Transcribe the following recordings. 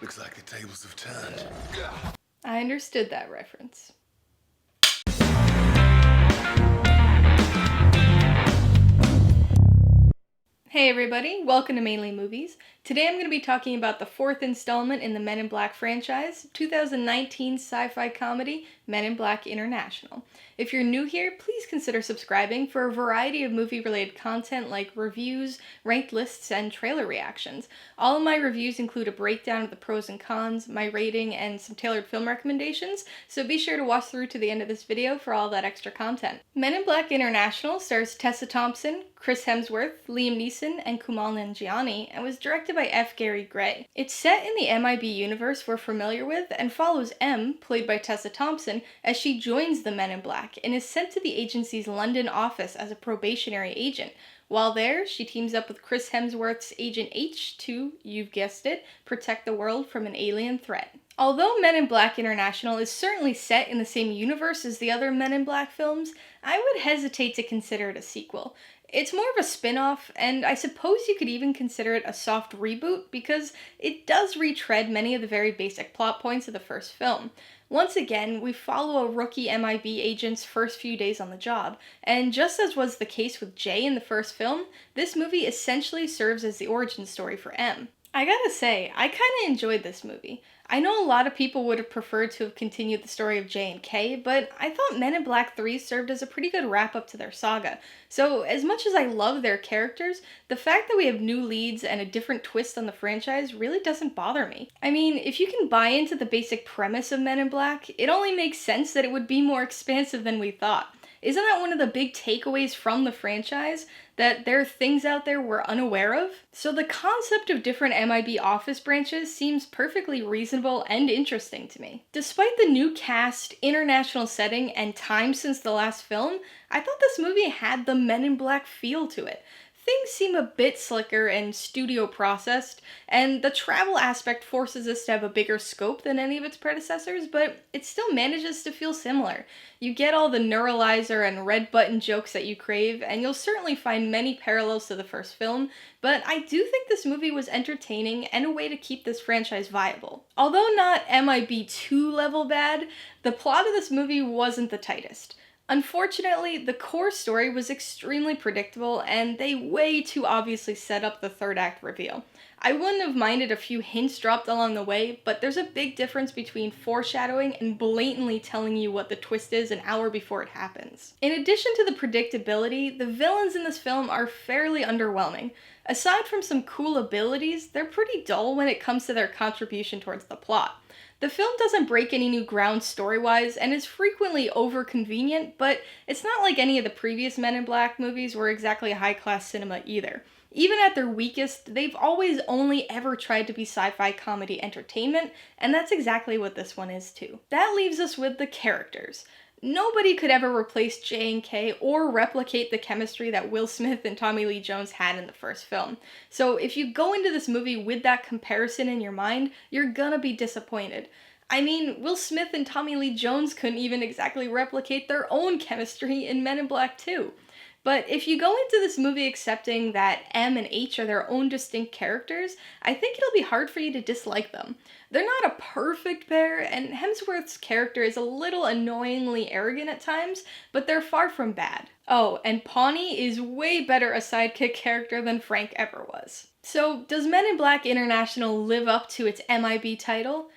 Looks like the tables have turned. I understood that reference. Hey everybody, welcome to Mainly Movies. Today I'm going to be talking about the fourth installment in the Men in Black franchise, 2019 sci-fi comedy Men in Black International. If you're new here, please consider subscribing for a variety of movie-related content like reviews, ranked lists, and trailer reactions. All of my reviews include a breakdown of the pros and cons, my rating, and some tailored film recommendations, so be sure to watch through to the end of this video for all that extra content. Men in Black International stars Tessa Thompson, Chris Hemsworth, Liam Neeson, and Kumail Nanjiani, and was directed by F. Gary Gray. It's set in the MIB universe we're familiar with and follows M, played by Tessa Thompson, as she joins the Men in Black and is sent to the agency's London office as a probationary agent. While there, she teams up with Chris Hemsworth's Agent H to, you've guessed it, protect the world from an alien threat. Although Men in Black International is certainly set in the same universe as the other Men in Black films, I would hesitate to consider it a sequel. It's more of a spin-off, and I suppose you could even consider it a soft reboot because it does retread many of the very basic plot points of the first film. Once again, we follow a rookie MIB agent's first few days on the job, and just as was the case with Jay in the first film, this movie essentially serves as the origin story for M. I gotta say, I kinda enjoyed this movie. I know a lot of people would have preferred to have continued the story of J and K, but I thought Men in Black 3 served as a pretty good wrap-up to their saga. So, as much as I love their characters, the fact that we have new leads and a different twist on the franchise really doesn't bother me. I mean, if you can buy into the basic premise of Men in Black, it only makes sense that it would be more expansive than we thought. Isn't that one of the big takeaways from the franchise? That there are things out there we're unaware of? So the concept of different MIB office branches seems perfectly reasonable and interesting to me. Despite the new cast, international setting, and time since the last film, I thought this movie had the Men in Black feel to it. Things seem a bit slicker and studio processed, and the travel aspect forces us to have a bigger scope than any of its predecessors, but it still manages to feel similar. You get all the neuralizer and red button jokes that you crave, and you'll certainly find many parallels to the first film, but I do think this movie was entertaining and a way to keep this franchise viable. Although not MIB2 level bad, the plot of this movie wasn't the tightest. Unfortunately, the core story was extremely predictable, and they way too obviously set up the third act reveal. I wouldn't have minded a few hints dropped along the way, but there's a big difference between foreshadowing and blatantly telling you what the twist is an hour before it happens. In addition to the predictability, the villains in this film are fairly underwhelming. Aside from some cool abilities, they're pretty dull when it comes to their contribution towards the plot. The film doesn't break any new ground story-wise and is frequently over-convenient, but it's not like any of the previous Men in Black movies were exactly high-class cinema either. Even at their weakest, they've always only ever tried to be sci-fi comedy entertainment, and that's exactly what this one is too. That leaves us with the characters. Nobody could ever replace J and K or replicate the chemistry that Will Smith and Tommy Lee Jones had in the first film. So if you go into this movie with that comparison in your mind, you're gonna be disappointed. I mean, Will Smith and Tommy Lee Jones couldn't even exactly replicate their own chemistry in Men in Black 2. But if you go into this movie accepting that M and H are their own distinct characters, I think it'll be hard for you to dislike them. They're not a perfect pair, and Hemsworth's character is a little annoyingly arrogant at times, but they're far from bad. Oh, and Pawnee is way better a sidekick character than Frank ever was. So, does Men in Black International live up to its MIB title?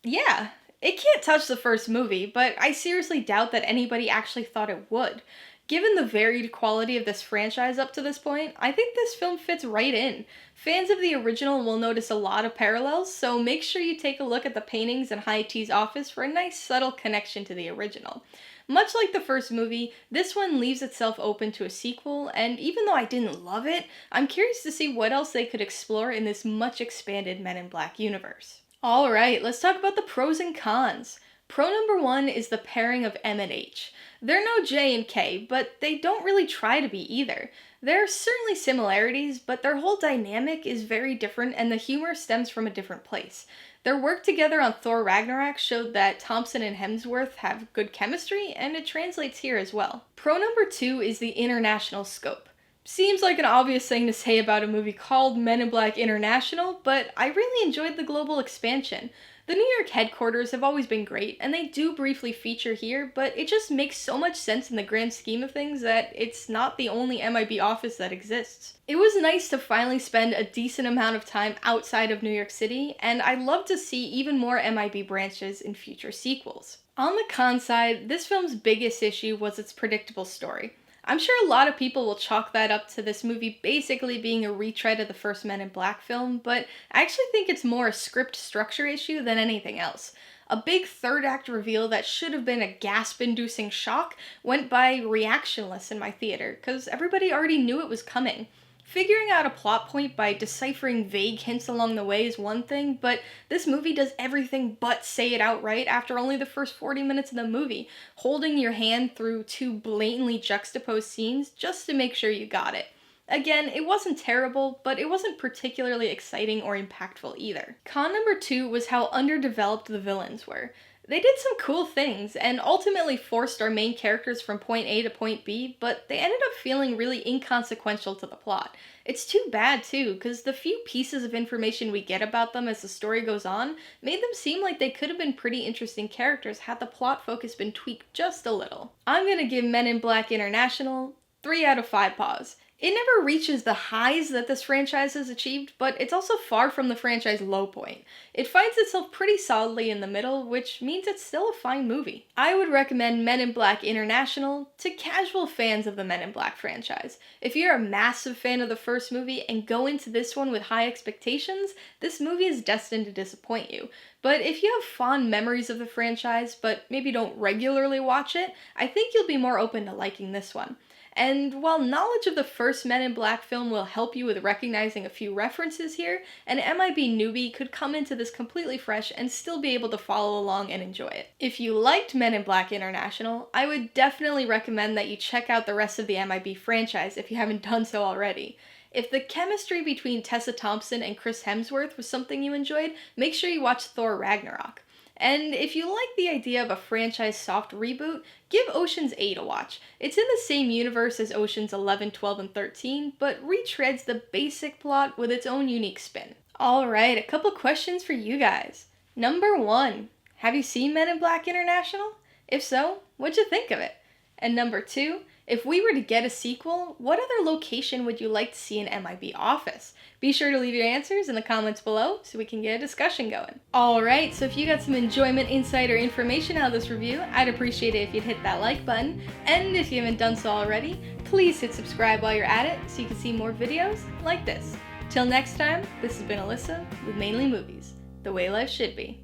Yeah. It can't touch the first movie, but I seriously doubt that anybody actually thought it would. Given the varied quality of this franchise up to this point, I think this film fits right in. Fans of the original will notice a lot of parallels, so make sure you take a look at the paintings in High-T's office for a nice subtle connection to the original. Much like the first movie, this one leaves itself open to a sequel, and even though I didn't love it, I'm curious to see what else they could explore in this much expanded Men in Black universe. Alright, let's talk about the pros and cons. Pro number one is the pairing of M and H. They're no J and K, but they don't really try to be either. There are certainly similarities, but their whole dynamic is very different and the humor stems from a different place. Their work together on Thor Ragnarok showed that Thompson and Hemsworth have good chemistry, and it translates here as well. Pro number two is the international scope. Seems like an obvious thing to say about a movie called Men in Black International, but I really enjoyed the global expansion. The New York headquarters have always been great, and they do briefly feature here, but it just makes so much sense in the grand scheme of things that it's not the only MIB office that exists. It was nice to finally spend a decent amount of time outside of New York City, and I'd love to see even more MIB branches in future sequels. On the con side, this film's biggest issue was its predictable story. I'm sure a lot of people will chalk that up to this movie basically being a retread of the first Men in Black film, but I actually think it's more a script structure issue than anything else. A big third act reveal that should have been a gasp-inducing shock went by reactionless in my theater, because everybody already knew it was coming. Figuring out a plot point by deciphering vague hints along the way is one thing, but this movie does everything but say it outright after only the first 40 minutes of the movie, holding your hand through two blatantly juxtaposed scenes just to make sure you got it. Again, it wasn't terrible, but it wasn't particularly exciting or impactful either. Con number 2 was how underdeveloped the villains were. They did some cool things, and ultimately forced our main characters from point A to point B, but they ended up feeling really inconsequential to the plot. It's too bad, too, because the few pieces of information we get about them as the story goes on made them seem like they could have been pretty interesting characters had the plot focus been tweaked just a little. I'm gonna give Men in Black International 3 out of 5 paws. It never reaches the highs that this franchise has achieved, but it's also far from the franchise low point. It finds itself pretty solidly in the middle, which means it's still a fine movie. I would recommend Men in Black International to casual fans of the Men in Black franchise. If you're a massive fan of the first movie and go into this one with high expectations, this movie is destined to disappoint you. But if you have fond memories of the franchise, but maybe don't regularly watch it, I think you'll be more open to liking this one. And while knowledge of the first Men in Black film will help you with recognizing a few references here, an MIB newbie could come into this completely fresh and still be able to follow along and enjoy it. If you liked Men in Black International, I would definitely recommend that you check out the rest of the MIB franchise if you haven't done so already. If the chemistry between Tessa Thompson and Chris Hemsworth was something you enjoyed, make sure you watch Thor Ragnarok. And if you like the idea of a franchise soft reboot, give Ocean's 8 a watch. It's in the same universe as Ocean's 11, 12, and 13, but retreads the basic plot with its own unique spin. Alright, a couple questions for you guys. Number 1, have you seen Men in Black International? If so, what'd you think of it? And number 2, if we were to get a sequel, what other location would you like to see an MIB office? Be sure to leave your answers in the comments below so we can get a discussion going. Alright, so if you got some enjoyment, insight, or information out of this review, I'd appreciate it if you'd hit that like button. And if you haven't done so already, please hit subscribe while you're at it so you can see more videos like this. Till next time, this has been Alyssa with Mainly Movies, the way life should be.